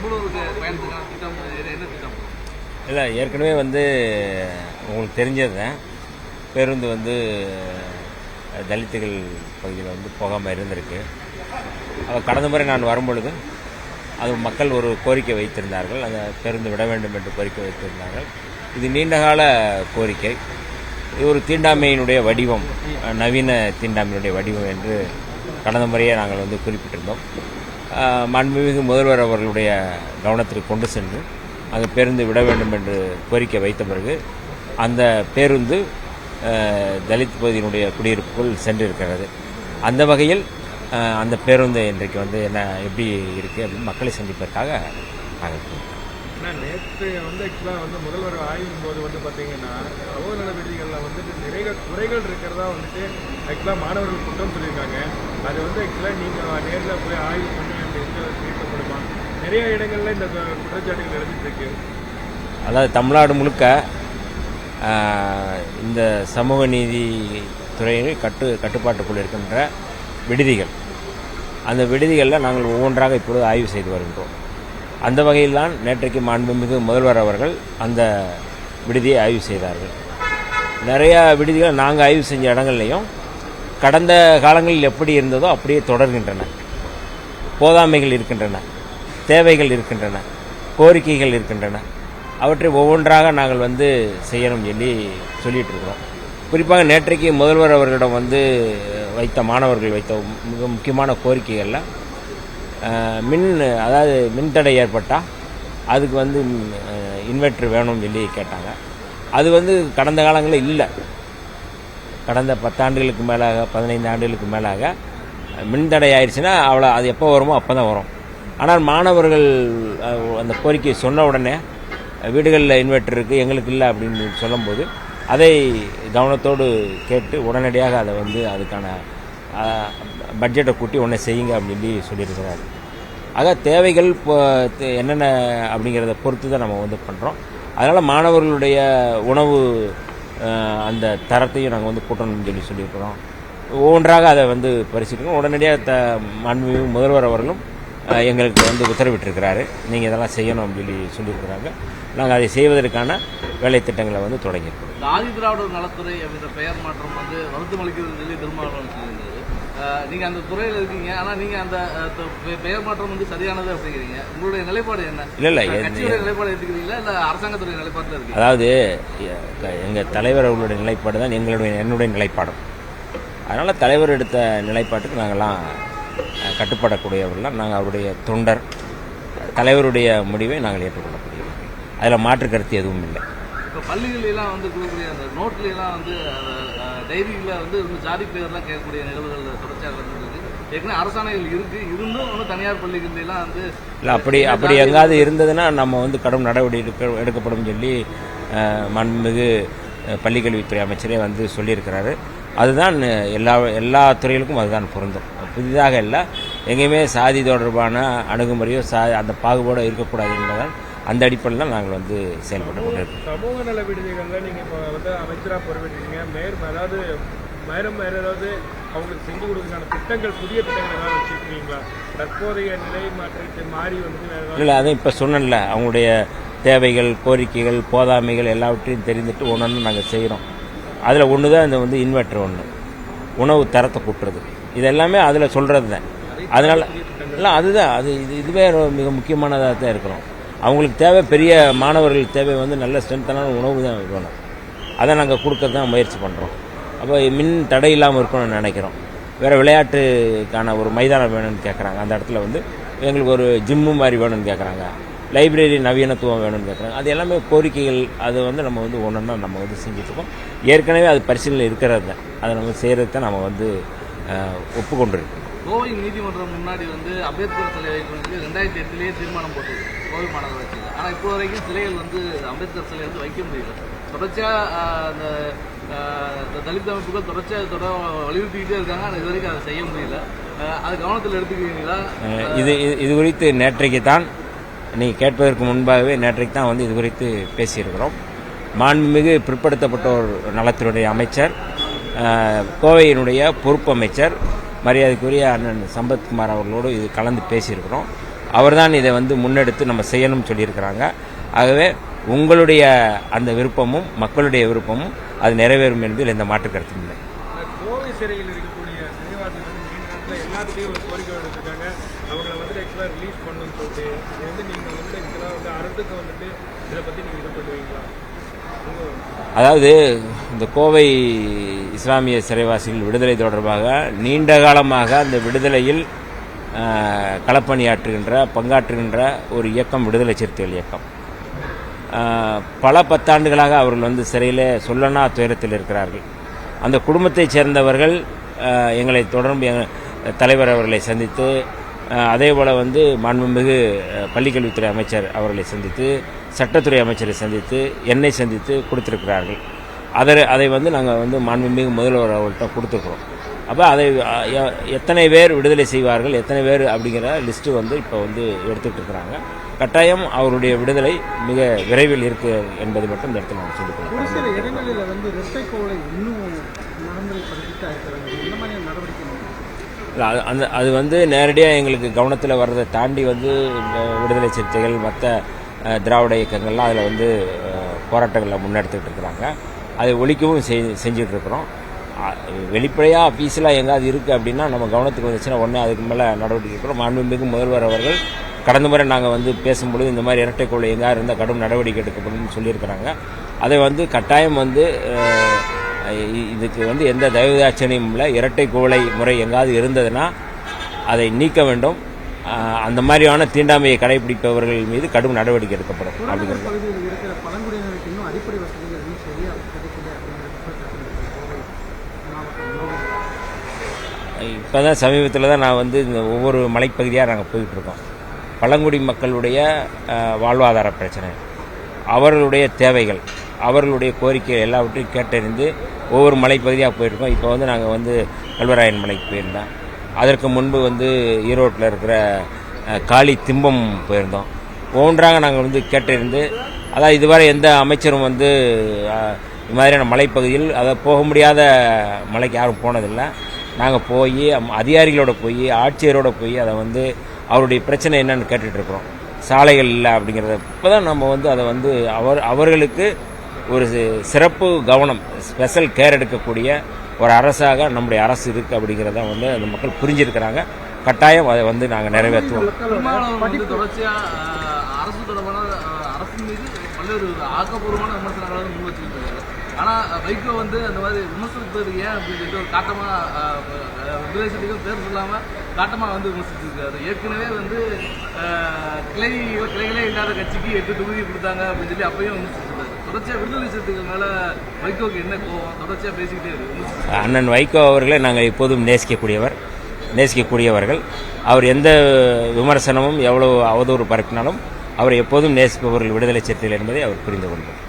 பெங்களூருக்கு பயணத்துக்கான திட்டம் என்ன திட்டம்? இல்லை, ஏற்கனவே வந்து உங்களுக்கு தெரிஞ்சது தான், பேருந்து வந்து தலித்துகள் பகுதியில் வந்து போகாமல் இருந்திருக்கு. கடந்த முறை நான் வரும்பொழுது அது மக்கள் ஒரு கோரிக்கை வைத்திருந்தார்கள், அந்த பேருந்து விட வேண்டும் என்று கோரிக்கை வைத்திருந்தார்கள். இது நீண்டகால கோரிக்கை. இது ஒரு தீண்டாமையினுடைய வடிவம், நவீன தீண்டாமையினுடைய வடிவம் என்று கடந்த முறையே நாங்கள் வந்து குறிப்பிட்டிருந்தோம். மாண்புமிகு முதல்வர் அவர்களுடைய கவனத்திற்கு கொண்டு சென்று அந்த பேருந்து விட வேண்டும் என்று கோரிக்கை வைத்த பிறகு அந்த பேருந்து தலித் பகுதியினுடைய குடியிருப்புக்குள் சென்றிருக்கிறது. அந்த வகையில் அந்த பேருந்து இன்றைக்கு வந்து எப்படி இருக்குது அப்படின்னு மக்களை சந்திப்பதற்காக நாங்கள் நேற்று வந்து ஆக்சுவலாக வந்து முதல்வர் ஆய்வின் போது வந்து பார்த்தீங்கன்னா சமூக நல விதிகளில் வந்துட்டு நிறைய குறைகள் இருக்கிறதா வந்துட்டு ஆக்சுவலாக மாணவர்கள் குற்றம் சொல்லியிருக்காங்க. அது வந்து ஆக்சுவலாக நீங்கள் நேரில் போய் ஆய்வு பண்ணி தீர்க்கப்படுமா? நிறைய இடங்களில் இந்த குற்றச்சாட்டுகள் எழுதிட்டு இருக்கு. அதாவது தமிழ்நாடு முழுக்க இந்த சமூக நீதி துறையில் கட்டுப்பாட்டுக்குள் இருக்கின்ற விடுதிகள், அந்த விடுதிகளில் நாங்கள் ஒவ்வொன்றாக இப்பொழுது ஆய்வு செய்து வருகின்றோம். அந்த வகையில் தான் நேற்றைக்கு மாண்புமிகு முதல்வர் அவர்கள் அந்த விடுதியை ஆய்வு செய்தார்கள். நிறையா விடுதிகள் நாங்கள் ஆய்வு செஞ்ச இடங்கள்லையும் கடந்த காலங்களில் எப்படி இருந்ததோ அப்படியே தொடர்கின்றன. போதாமைகள் இருக்கின்றன, தேவைகள் இருக்கின்றன, கோரிக்கைகள் இருக்கின்றன. அவற்றை ஒவ்வொன்றாக நாங்கள் வந்து செய்யணும் சொல்லிட்டு இருக்கிறோம். குறிப்பாக நேற்றைக்கு முதல்வர் அவர்களிடம் வந்து மாணவர்கள் வைத்த மிக முக்கியமான கோரிக்கைகளில் அதாவது மின்தடை ஏற்பட்டால் அதுக்கு வந்து இன்வெர்டர் வேணும்னு கேட்டாங்க. அது வந்து கடந்த காலங்களில் இல்லை. கடந்த 10 ஆண்டுகளுக்கு மேலாக 15 ஆண்டுகளுக்கு மேலாக மின்தடை ஆயிடுச்சுன்னா அது எப்போ வருமோ அப்போ தான் வரும். ஆனால் மாணவர்கள் அந்த கோரிக்கையை சொன்ன உடனே வீடுகளில் இன்வெர்டர் இருக்குது, எங்களுக்கு இல்லை அப்படின்னு சொல்லும்போது அதை கவனத்தோடு கேட்டு உடனடியாக அதை வந்து அதுக்கான பட்ஜெட்டை கூட்டி உடனே செய்யுங்க அப்படின்னு சொல்லியிருக்கிறாரு. ஆக தேவைகள் என்னென்ன அப்படிங்கிறத பொறுத்து தான் நம்ம வந்து பண்ணுறோம். அதனால் மாணவர்களுடைய உணவு அந்த தரத்தையும் நாங்கள் வந்து கூட்டணும்னு சொல்லியிருக்கிறோம். ஒவ்வொன்றாக அதை வந்து பரிசீலிக்கணும். உடனடியாக மாண்புமிகு முதல்வர் அவர்களும் எங்களுக்கு வந்து உத்தரவிட்டிருக்கிறாரு, நீங்கள் இதெல்லாம் செய்யணும் அப்படின்னு சொல்லியிருக்கிறாங்க. நாங்கள் அதை செய்வதற்கான வேலை திட்டங்களை வந்து தொடங்கியிருக்கோம். ஆதி திராவிடர் நலத்துறை அப்படின்ற பெயர் மாற்றம் வந்து வருத்தம் அளிக்கிறது சொல்லி திருமாவளவன் சொல்லியிருந்தது. நீங்கள் அந்த துறையில் இருக்கீங்க, ஆனால் நீங்கள் அந்த பெயர் மாற்றம் வந்து சரியானது அப்படிங்கிறீங்க. உங்களுடைய நிலைப்பாடு என்ன? இல்லை கட்சியுடைய நிலைப்பாடு எடுத்துக்கிறீங்களா இல்லை அரசாங்கத்துடைய நிலைப்பாட்டில் இருக்கு? அதாவது எங்கள் தலைவர் அவர்களுடைய நிலைப்பாடு தான் என்னுடைய நிலைப்பாடும். அதனால் தலைவர் எடுத்த நிலைப்பாட்டுக்கு நாங்கள்லாம் கட்டுப்படக்கூடியவர்கள்லாம். நாங்கள் அவருடைய தொண்டர். தலைவருடைய முடிவை நாங்கள் ஏற்றுக்கொள்ளக்கூடியவர்கள். அதில் மாற்று கருத்து எதுவும் இல்லை. இப்போ பள்ளிகளெல்லாம் வந்து கொடுக்கக்கூடிய அந்த நோட்லாம் வந்து டைரியில் வந்து ஜாதி பேர்லாம் கேட்கக்கூடிய நிகழ்வுகள் தொடர்ச்சியாக இருந்தது. ஏற்கனவே அரசாணைகள் இருந்தும் ஒன்றும் தனியார் பள்ளிகளெல்லாம் வந்து இல்லை, அப்படி எங்காவது இருந்ததுன்னா நம்ம வந்து கடும் நடவடிக்கை எடுக்கப்படும் சொல்லி மாண்புமிகு பள்ளிக்கல்வித்துறை அமைச்சரே வந்து சொல்லியிருக்கிறாரு. அதுதான் எல்லா துறைகளுக்கும் அதுதான் பொருந்தும். புதிதாக இல்லை, எங்கேயுமே சாதி தொடர்பான அணுகுமுறையோ அந்த பாகுபாடோ இருக்கக்கூடாது என்பதால் அந்த அடிப்படையில் தான் நாங்கள் வந்து செயல்பட்டு கொண்டிருக்கோம். சமூக நல விடுதிகளில் நீங்கள் இப்போ வந்து அமைச்சராக பொறுப்பேற்றீங்க. அதாவது ஏதாவது அவங்களுக்கு செஞ்சு கொடுக்கறதுக்கான திட்டங்கள், புதிய திட்டங்கள் ஏதாவது வச்சுருக்கீங்களா? தற்போதைய நிலை மாற்றத்தை மாறி வந்து இல்லை, அதான் இப்போ சொன்னேன்ல, அவங்களுடைய தேவைகள், கோரிக்கைகள், போதாமைகள் எல்லாவற்றையும் தெரிந்துட்டு ஒன்று நாங்கள் செய்கிறோம். அதில் ஒன்று தான் இந்த வந்து இன்வெர்டர் ஒன்று, உணவு தரத்தை கூட்டுறது, இது எல்லாமே அதில் சொல்கிறது தான். அதனால் இல்லை, அதுதான் இதுவே மிக முக்கியமானதாக தான் இருக்கிறோம். அவங்களுக்கு தேவை, பெரிய மாணவர்களுக்கு தேவை வந்து நல்ல ஸ்ட்ரென்த்தான உணவு தான் வேணும். அதை நாங்கள் கொடுக்கறது தான் முயற்சி பண்ணுறோம். அப்போ மின் தடை இல்லாமல் இருக்கணும்னு நினைக்கிறோம். வேறு விளையாட்டுக்கான ஒரு மைதானம் வேணும்னு கேட்குறாங்க. அந்த இடத்துல வந்து எங்களுக்கு ஒரு ஜிம்மு மாதிரி வேணும்னு கேட்குறாங்க. லைப்ரரி நவீனத்துவம் வேணும்னு கேட்குறாங்க. அது எல்லாமே கோரிக்கைகள். அது வந்து நம்ம வந்து ஒன்றா நம்ம வந்து செஞ்சுட்ருக்கோம். ஏற்கனவே அது பரிசீலனை இருக்கிறது தான். அதை நம்ம செய்கிறது தான் நம்ம வந்து ஒப்புக்கொண்டிருக்கோம். கோவை நீதிமன்றம் முன்னாடி வந்து அம்பேத்கர் சிலை வைக்கிறதுக்கு 2008 தீர்மானம் போட்டது கோவை மாநகராட்சியில். ஆனால் இப்போ வரைக்கும் சிலைகள் வந்து அம்பேத்கர் சிலை வந்து வைக்க முடியல. தொடர்ச்சியாக அந்த தலித் அமைப்புகள் தொடர்ச்சியாக வலியுறுத்திக்கிட்டே இருக்காங்க. ஆனால் இது வரைக்கும் அதை செய்ய முடியல. அது கவனத்தில் எடுத்துக்கிறீங்களா? இது குறித்து நேற்றைக்கு தான், நீங்கள் கேட்பதற்கு முன்பாகவே நேற்றைக்கு தான் வந்து இது குறித்து பேசியிருக்கிறோம். மாண்புமிகு பிற்படுத்தப்பட்டோர் நலத்துறை அமைச்சர், கோவையினுடைய பொறுப்பு அமைச்சர் மரியாதைக்குரிய அண்ணன் சம்பத்குமார் அவர்களோடு இது கலந்து பேசியிருக்கிறோம். அவர்தான் இதை வந்து முன்னெடுத்து நம்ம செய்யணும்னு சொல்லியிருக்கிறாங்க. ஆகவே உங்களுடைய அந்த விருப்பமும் மக்களுடைய விருப்பமும் அது நிறைவேறும் என்பதில் எந்த மாற்று கருத்தும் இல்லை. கோவை சிறையில் இருக்கக்கூடிய சிறைவாசிகள் நீண்ட நேரத்தில் எல்லாத்துலேயும் ஒரு கோரிக்கை எடுத்திருக்காங்க. அவங்களை வந்துட்டு ஆக்சுவலாக ரிலீஸ் பண்ணணும்னு சொல்லிட்டு இது வந்து நீங்கள் வந்து ஆக்சுவலாக வந்து அரசுக்கு வந்துட்டு இதை பற்றி நீங்கள் இது பண்ணுவீங்களா? அதாவது இந்த கோவை இஸ்லாமிய சிறைவாசிகள் விடுதலை தொடர்பாக நீண்ட காலமாக அந்த விடுதலையில் களப்பணியாற்றுகின்ற பங்காற்றுகின்ற ஒரு இயக்கம் விடுதலை சிறுத்தைகள் இயக்கம். பல பத்தாண்டுகளாக அவர்கள் வந்து சிறையில் சொல்லனா துயரத்தில் இருக்கிறார்கள். அந்த குடும்பத்தைச் சேர்ந்தவர்கள் எங்களை தொடர்ந்து தலைவர் அவர்களை சந்தித்து, அதேபோல் வந்து மாண்புமிகு பள்ளிக்கல்வித்துறை அமைச்சர் அவர்களை சந்தித்து, சட்டத்துறை அமைச்சரை சந்தித்து, என்னை சந்தித்து கொடுத்திருக்கிறார்கள். அதை வந்து நாங்கள் வந்து மாண்புமிகு முதல்வர் அவர்கள்ட்ட கொடுத்துருக்குறோம். அப்போ அதை எத்தனை பேர் விடுதலை செய்வார்கள், எத்தனை பேர் அப்படிங்கிற லிஸ்ட்டு வந்து இப்போ வந்து எடுத்துகிட்டு இருக்கிறாங்க. கட்டாயம் அவருடைய விடுதலை மிக விரைவில் இருக்கு என்பது மட்டும் இந்த இடத்துல நான் சொல்லிக்கிறேன். ஒரு சில இடங்களில் வந்து இரட்டை கோலை இன்னும் நடைமுறைப்படுத்திட்டு இருக்கிறாங்க. இந்த மாதிரியான நடவடிக்கை அது வந்து நேரடியாக எங்களுக்கு கவனத்தில் வர்றதை தாண்டி வந்து விடுதலை சிறுத்தைகள் மற்ற திராவிட இயக்கங்கள்லாம் அதில் வந்து போராட்டங்களை முன்னெடுத்துக்கிட்டு இருக்கிறாங்க. அதை ஒழிக்கவும் செஞ்சுட்டு இருக்கிறோம். வெளிப்படையாக அஃபீஸியலாக எங்காவது இருக்குது அப்படின்னா நம்ம கவனத்துக்கு வந்துச்சுன்னா உடனே அதுக்கு மேலே நடவடிக்கை எடுக்கிறோம். மாண்புமிகு முதல்வர் அவர்கள் கடந்த முறை நாங்கள் வந்து பேசும்பொழுது இந்த மாதிரி இரட்டை கோலை எங்காவது இருந்தால் கடும் நடவடிக்கை எடுக்கப்படும் சொல்லியிருக்கிறாங்க. அதை வந்து கட்டாயம் வந்து இதுக்கு வந்து எந்த தயவுதாட்சணியும் இல்லை. இரட்டை கோலை முறை எங்காவது இருந்ததுன்னா அதை நீக்க வேண்டும். அந்த மாதிரியான தீண்டாமையை கடைபிடிப்பவர்கள் மீது கடும் நடவடிக்கை எடுக்கப்படும் அப்படிங்கிறது. பகுதியில் இருக்கிற பழங்குடியினருக்கு இன்னும் அடிப்படை வசதிகள் எதுவும் சரியாக கிடைக்கல அப்படிங்கிறது. இப்போ தான் சமீபத்தில் தான் நான் வந்து இந்த ஒவ்வொரு மலைப்பகுதியாக நாங்கள் போயிட்டுருக்கோம். பழங்குடி மக்களுடைய வாழ்வாதார பிரச்சனை, அவர்களுடைய தேவைகள், அவர்களுடைய கோரிக்கை எல்லாவற்றையும் கேட்டறிந்து ஒவ்வொரு மலைப்பகுதியாக போயிருக்கோம். இப்போ வந்து நாங்கள் வந்து கல்வராயன் மலைக்கு போயிருந்தோம். அதற்கு முன்பு வந்து ஈரோட்டில் இருக்கிற காளி திம்பம் போயிருந்தோம். ஒவ்வொன்றாக நாங்கள் வந்து கேட்டறிந்து, அதாவது இதுவரை எந்த அமைச்சரும் வந்து இது மாதிரியான மலைப்பகுதியில் அதை போக முடியாத மலைக்கு யாரும் போனதில்லை. நாங்கள் போய் அதிகாரிகளோட போய் ஆட்சியரோட போய் அதை வந்து அவருடைய பிரச்சனை என்னன்னு கேட்டுட்ருக்குறோம். சாலைகள் இல்லை அப்படிங்கிறத இப்போ தான் நம்ம வந்து அதை வந்து அவர்களுக்கு ஒரு சிறப்பு கவனம், ஸ்பெஷல் கேர் எடுக்கக்கூடிய ஒரு அரசாக நம்முடைய அரசு இருக்குது அப்படிங்கிறத வந்து அந்த மக்கள் புரிஞ்சிருக்கிறாங்க. கட்டாயம் அதை வந்து நாங்கள் நிறைவேற்றுவோம். தொடர்ச்சியாக அரசு தொடர்பான அரசின் மீது பல்வேறு ஆக்கப்பூர்வமான விமர்சனங்களை முன் வச்சுருக்காங்க. ஆனால் வைகோ வந்து அந்த மாதிரி விமர்சனத்துக்கு ஏன் அப்படின்னு சொல்லிட்டு ஒரு காட்டமாக விடுதலை சிறுத்தைகள் பேர் சொல்லாமல் காட்டமாக வந்து விமர்சிச்சிருக்காரு. ஏற்கனவே வந்து கிளைகளே இல்லாத கட்சிக்கு 8 தொகுதி கொடுத்தாங்க அப்படின்னு சொல்லி அப்பயும் விமர்சிச்சிருக்காரு. தொடர்ச்சியாக விடுதலை சிறுத்தைகள் மேலே வைகோக்கு என்ன கோவம்? தொடர்ச்சியாக பேசிக்கிட்டே இருக்கு. அண்ணன் வைகோ அவர்களை நாங்கள் எப்போதும் நேசிக்கக்கூடியவர்கள். அவர் எந்த விமர்சனமும் எவ்வளவு அவதூறு பரப்பினாலும் அவரை எப்போதும் நேசிப்பவர்கள் விடுதலை சிறுத்தைகள் என்பதை அவர் புரிந்து கொள்வார்.